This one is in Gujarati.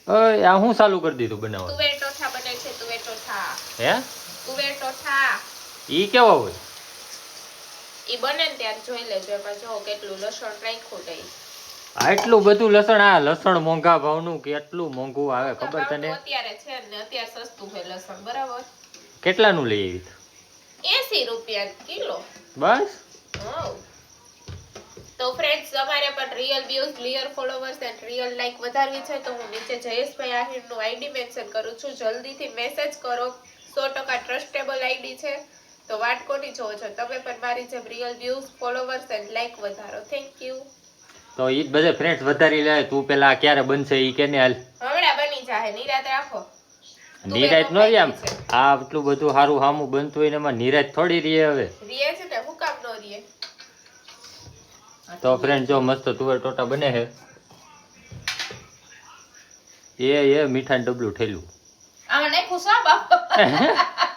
ઓય આ હું ચાલુ કરી દીધું બનાવવાનું? તુવેર ટોઠા બને છે, તુવેર ટોઠા. હે? તુવેર ટોઠા. ઈ કેવા હોય? ઈ બને ને ત્યારે જોઈ લેજો, એમાં જો કેટલું લસણ નાખ્યું છે. આટલું બધું લસણ? આ લસણ મોંઘા ભાવનું કેટલું મોંઘું આવે ખબર તને? અત્યારે છે ને અત્યારે સસ્તું છે લસણ, બરાબર? કેટલાનું લઈ આવી? 80 રૂપિયા કિલો. બસ? હા. તો ફ્રેન્ડ્સ, તમારે પણ real views, real followers and real like વધારવી છે તો હું નીચે જયેશભાઈ આહિરનું આઈડી મેન્શન કરું છું. જલ્દીથી મેસેજ કરો. 100% ટ્રસ્ટેબલ આઈડી છે. તો વાટ કોની જોવો છો? તમે પણ મારી જેમ real views, followers and like વધારો. Thank you. તો ઈ જ બધે ફ્રેન્ડ્સ વધારી લે. તું પેલા ક્યારે બનશે ઈ કેને હાલ. હમણાં બની જાહે, નિરાત રાખો. નિરાત નો રે આમ. આ આટલું બધું સારું હામું બનતું હોય ને એમાં નિરાત થોડી રહે હવે. રીએ છે ને, હું કામ નો રીએ? તો ફ્રેન્ડ જો મસ્ત તુવેર ટોટા બને છે. એ મીઠાનું ડબલું ઠેલું. આમાં નાખું સા બાપ.